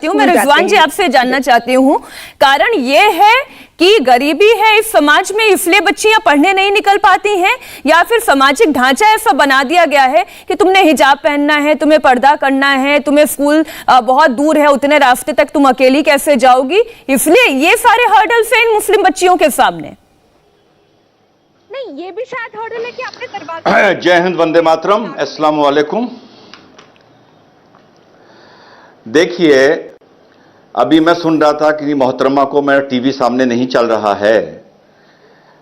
मैं रिजवान जी आपसे जानना चाहती हूँ, कारण ये है कि गरीबी है इस समाज में इसलिए बच्चियां पढ़ने नहीं निकल पाती हैं, या फिर सामाजिक ढांचा ऐसा बना दिया गया है कि तुमने हिजाब पहनना है, तुम्हें पर्दा करना है, तुम्हें स्कूल बहुत दूर है, उतने रास्ते तक तुम अकेली कैसे जाओगी, इसलिए ये सारे हर्डल्स हैं इन मुस्लिम बच्चियों के सामने। नहीं, ये भी शायद हर्डल है कि अपने दरवाजे। जय हिंद, वंदे मातरम, अस्सलाम वालेकुम। देखिए, अभी मैं सुन रहा था कि मोहतरमा को, मेरा टीवी सामने नहीं चल रहा है,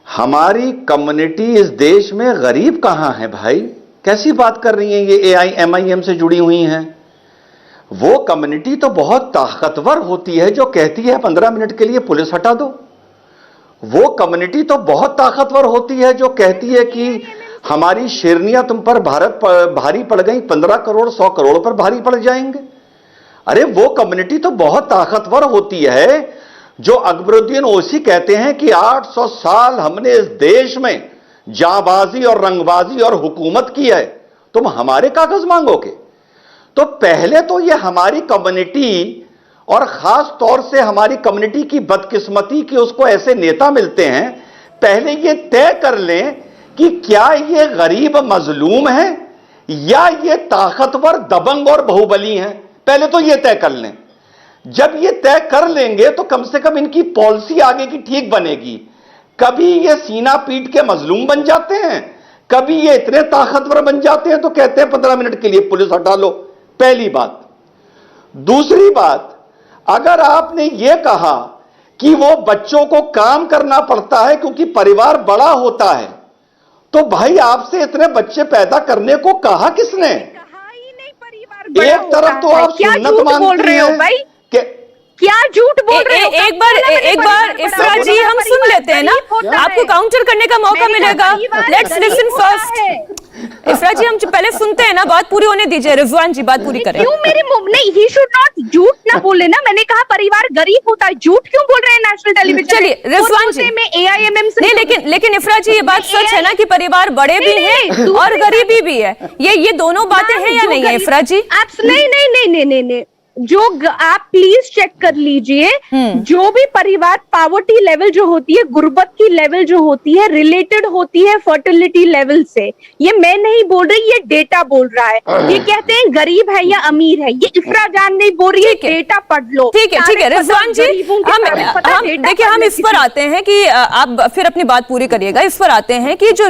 हमारी कम्युनिटी इस देश में गरीब कहां है भाई? कैसी बात कर रही हैं ये? AIMIM से जुड़ी हुई हैं। वो कम्युनिटी तो बहुत ताकतवर होती है जो कहती है 15 मिनट के लिए पुलिस हटा दो। वो कम्युनिटी तो बहुत ताकतवर होती है जो कहती है कि हमारी शेरनियां तुम पर भारी पड़ गई, 15 करोड़ 100 करोड़ पर भारी पड़ जाएंगे। अरे वो कम्युनिटी तो बहुत ताकतवर होती है जो अकबरुद्दीन ओवैसी कहते हैं कि 800 साल हमने इस देश में जाबाजी और रंगबाजी और हुकूमत की है, तुम हमारे कागज मांगोगे? तो पहले तो ये हमारी कम्युनिटी, और खास तौर से हमारी कम्युनिटी की बदकिस्मती कि उसको ऐसे नेता मिलते हैं, पहले ये तय कर लें कि क्या ये गरीब मजलूम है या ये ताकतवर दबंग और बाहुबली हैं। पहले तो ये तय कर लें। जब ये तय कर लेंगे तो कम से कम इनकी पॉलिसी आगे की ठीक बनेगी। कभी ये सीना पीट के मजलूम बन जाते हैं, कभी ये इतने ताकतवर बन जाते हैं तो कहते हैं 15 मिनट के लिए पुलिस हटा लो। पहली बात। दूसरी बात, अगर आपने ये कहा कि वो बच्चों को काम करना पड़ता है क्योंकि परिवार बड़ा होता है, तो भाई आपसे इतने बच्चे पैदा करने को कहा किसने? एक तरफ तो आप सुन्नत मानते हैं भाई, क्या झूठ बोल रहे हो? एक बार इफ्रा जी हम सुन लेते हैं ना, आपको काउंटर करने का मौका मिलेगा। Let's listen first. Ifra ji हम पहले सुनते हैं ना, बात पूरी होने दीजिए। रिजवान जी बात पूरी करें। क्यों मेरे मुंह नहीं, ही शुड नॉट झूठ ना बोले ना। मैंने कहा परिवार गरीब होता है, झूठ क्यों बोल रहे हैं नेशनल टेलीविजन? चलिए रिजवान जी में AIMM से नहीं, लेकिन इफ्रा जी ये बात सच है ना कि परिवार बड़े भी हैं और गरीबी भी है, ये दोनों बातें हैं या नहीं है इफ्रा जी? नहीं, जो आप प्लीज चेक कर लीजिए, जो भी परिवार पावर्टी लेवल जो होती है, गुर्बत की लेवल जो होती है, रिलेटेड होती है फर्टिलिटी लेवल से। ये मैं नहीं बोल रही, ये डेटा बोल रहा है। ये कहते हैं गरीब है या अमीर है, ये इफ्रा जान नहीं बोल रही है, डेटा पढ़ लो। ठीक है रिजवान जी, हम देखिए हम इस पर आते हैं कि आप फिर अपनी बात पूरी करिएगा। इस पर आते हैं कि जो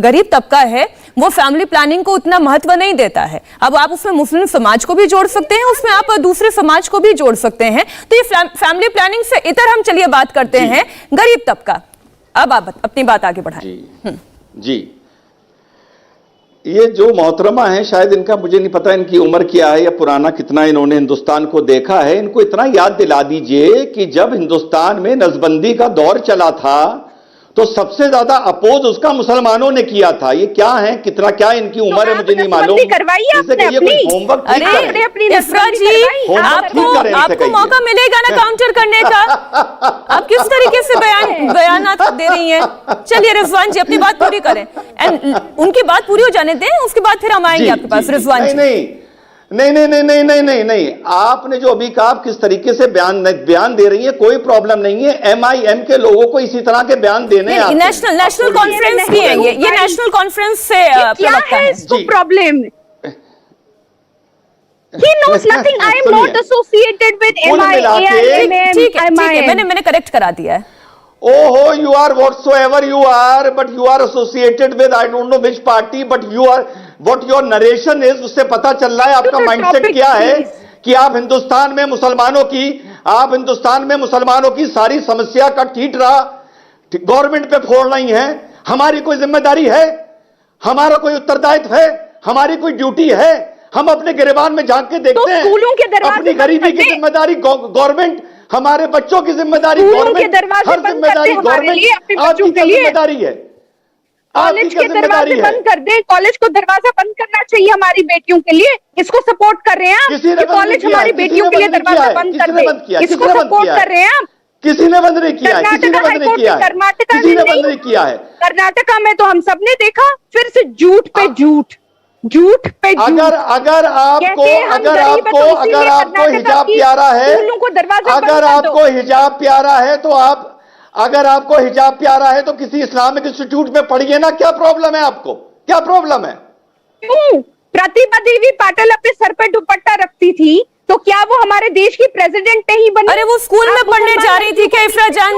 गरीब तबका है वो फैमिली प्लानिंग को उतना महत्व नहीं देता है। अब आप उसमें मुस्लिम समाज को भी जोड़ सकते हैं, उसमें आप दूसरे समाज को भी जोड़ सकते हैं। तो ये फैमिली प्लानिंग से इतर हम चलिए बात करते हैं गरीब तबका। अब आप अपनी बात आगे बढ़ाएं। जी, ये जो मोहतरमा है, शायद इनका मुझे नहीं पता इनकी उम्र क्या है या पुराना कितना इन्होंने हिंदुस्तान को देखा है। इनको इतना याद दिला दीजिए कि जब हिंदुस्तान में नसबंदी का दौर चला था तो सबसे ज्यादा अपोज उसका मुसलमानों ने किया था। ये क्या है, कितना क्या इनकी उम्र है मुझे नहीं मालूम। होमवर्क आपको मौका मिलेगा ना काउंटर करने का। आप किस तरीके से बयानात दे रही हैं? चलिए रिजवान जी अपनी बात पूरी करें, एंड उनकी बात पूरी हो जाने दें, उसके बाद फिर हम आएंगे आपके पास। रिजवान जी नहीं, आपने जो अभी कहा, आप किस तरीके से बयान दे रही है, कोई प्रॉब्लम नहीं है। MIM के लोगों को इसी तरह के बयान देने हैं। नेशनल कॉन्फ्रेंस की है ये नेशनल कॉन्फ्रेंस से क्या है इसको problem? He knows nothing. I am not associated with MIM. ठीक है, मैंने करेक्ट करा दिया है। Oh, you are whatsoever you are, but you are associated with I don't know which party, but you are what your narration is, उससे पता चल रहा है आपका माइंडसेट क्या है कि आप हिंदुस्तान में मुसलमानों की सारी समस्या का ठीठरा गवर्नमेंट पे फोड़ रही है। हमारी कोई जिम्मेदारी है, हमारा कोई उत्तरदायित्व है, हमारी कोई ड्यूटी है? हम अपने गिरेबान में झांक के देखते हैं अपनी गरीबी की जिम्मेदारी गवर्नमेंट, हमारे बच्चों की जिम्मेदारी गवर्नमेंट, हर जिम्मेदारी गवर्नमेंट। आपकी क्या जिम्मेदारी है? कॉलेज के दरवाजे बंद कर दे, कॉलेज को दरवाजा बंद करना चाहिए हमारी बेटियों के लिए। इसको सपोर्ट कर रहे हैं आप कि कॉलेज हमारी बेटियों के लिए दरवाजा बंद कर दे, इसको सपोर्ट कर रहे हैं आप? किसी ने बंद नहीं किया है, कर्नाटका में तो हम सबने देखा, फिर से झूठ पे झूठ। झूठ पे झूठ। अगर आपको हिजाब प्यारा है, अगर आपको हिजाब प्यारा है तो अगर आपको हिजाब प्यारा है तो किसी इस्लामिक इंस्टीट्यूट में पढ़िए ना। क्या प्रॉब्लम है आपको? क्या प्रॉब्लम है? क्यों प्रतिभा देवी पाटिल अपने सर पे दुपट्टा रखती थी तो क्या वो हमारे देश की प्रेसिडेंट नहीं बनी? अरे वो स्कूल में पढ़ने जा रही थी क्या इफ्रा जान?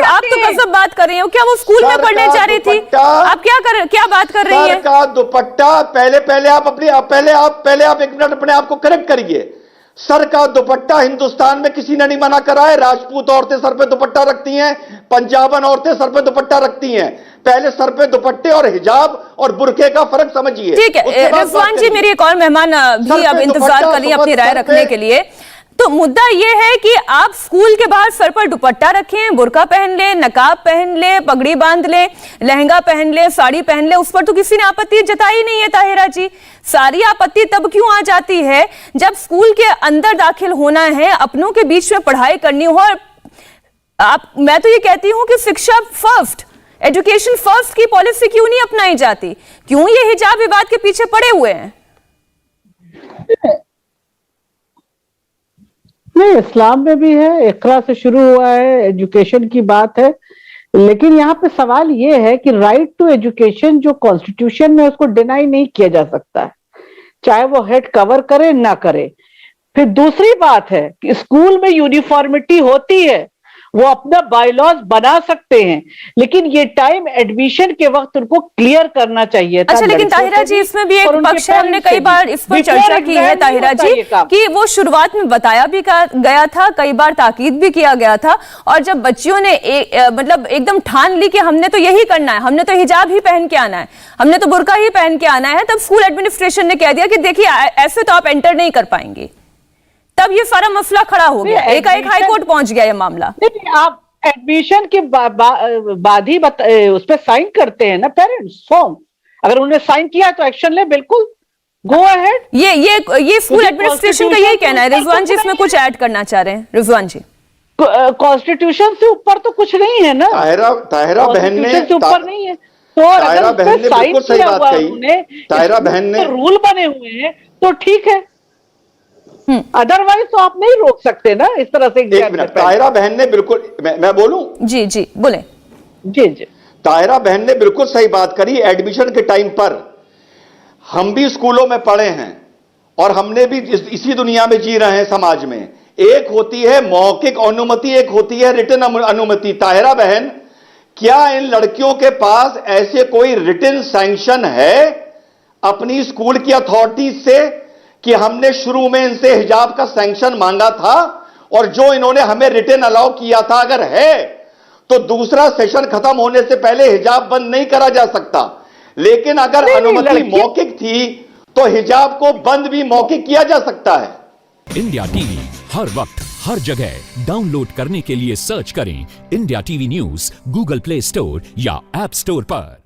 आप तो गजब बात कर रही हो। क्या वो स्कूल में पढ़ने जा रही थी? आप क्या बात कर रही हैं? सर का दुपट्टा पहले आप एक मिनट अपने आप को करेक्ट करिए। सर का दुपट्टा हिंदुस्तान में किसी ने नहीं मना करा है। राजपूत औरतें सर पे दुपट्टा रखती हैं, पंजाबन औरतें सर पे दुपट्टा रखती हैं। पहले सर पे दुपट्टे और हिजाब और बुरके का फर्क समझिए। ठीक है रिजवान जी, मेरी एक और मेहमान भी अब इंतजार कर रही है अपनी राय रखने के लिए। तो मुद्दा यह है कि आप स्कूल के बाहर सर पर दुपट्टा रखें, बुर्का पहन ले, नकाब पहन ले, पगड़ी बांध ले, लहंगा पहन ले, साड़ी पहन ले, उस पर तो किसी ने आपत्ति जताई नहीं है ताहिरा जी। सारी आपत्ति तब क्यों आ जाती है जब स्कूल के अंदर दाखिल होना है, अपनों के बीच में पढ़ाई करनी हो। और मैं तो ये कहती हूं कि शिक्षा फर्स्ट, एजुकेशन फर्स्ट की पॉलिसी क्यों नहीं अपनाई जाती? क्यों ये हिजाब विवाद के पीछे पड़े हुए हैं? नहीं, इस्लाम में भी है, इकरा से शुरू हुआ है, एजुकेशन की बात है। लेकिन यहाँ पे सवाल ये है कि राइट टू एजुकेशन जो कॉन्स्टिट्यूशन में उसको डिनाई नहीं किया जा सकता है, चाहे वो हेड कवर करे ना करे। फिर दूसरी बात है कि स्कूल में यूनिफॉर्मिटी होती है, वो अपना बायलॉज बना सकते हैं, लेकिन ये टाइम एडमिशन के वक्त उनको क्लियर करना चाहिए था। अच्छा, लेकिन ताहिरा जी इसमें भी एक पक्ष है, हमने कई बार इस पर चर्चा की है ताहिरा जी कि वो शुरुआत में बताया भी गया था, कई बार ताकीद भी किया गया था, और जब बच्चियों ने मतलब एकदम ठान ली कि हमने तो यही करना है, हमने तो हिजाब ही पहन के आना है, हमने तो बुर्का ही पहन के आना है, तब स्कूल एडमिनिस्ट्रेशन ने कह दिया कि देखिए ऐसे तो आप एंटर नहीं कर पाएंगे। तब ये सारा मसला खड़ा हो गया, एकाएक हाई कोर्ट पहुंच गया ये मामला। नहीं, आप एडमिशन के बाद ही उस पर साइन करते हैं ना पेरेंट्स फॉर्म। अगर उन्होंने साइन किया तो एक्शन ले, बिल्कुल गो अहेड। ये स्कूल एडमिनिस्ट्रेशन का यही कहना है। रिजवान जी इसमें कुछ ऐड करना चाह रहे हैं? रिजवान जी, कॉन्स्टिट्यूशन से ऊपर तो कुछ नहीं है ना। ताहिरा बहन ने ऊपर नहीं है तो ताहिरा बहन ने बिल्कुल सही बात कही। ताहिरा बहन ने रूल बने हुए हैं तो ठीक है, अदरवाइज तो आप नहीं रोक सकते ना इस तरह से। एक मिनट, ताहिरा बहन ने बिल्कुल, मैं बोलूं? जी बोले। जी ताहिरा बहन ने बिल्कुल सही बात करी। एडमिशन के टाइम पर हम भी स्कूलों में पढ़े हैं और हमने भी इसी दुनिया में जी रहे हैं समाज में। एक होती है मौखिक अनुमति, एक होती है रिटन अनुमति। ताहिरा बहन, क्या इन लड़कियों के पास ऐसे कोई रिटन सैंक्शन है अपनी स्कूल की अथॉरिटी से कि हमने शुरू में इनसे हिजाब का सैंक्शन मांगा था और जो इन्होंने हमें रिटन अलाउ किया था? अगर है तो दूसरा सेशन खत्म होने से पहले हिजाब बंद नहीं करा जा सकता। लेकिन अगर अनुमति मौखिक थी तो हिजाब को बंद भी मौखिक किया जा सकता है। इंडिया टीवी हर वक्त हर जगह डाउनलोड करने के लिए सर्च करें India TV news Google play store या ऐप स्टोर पर।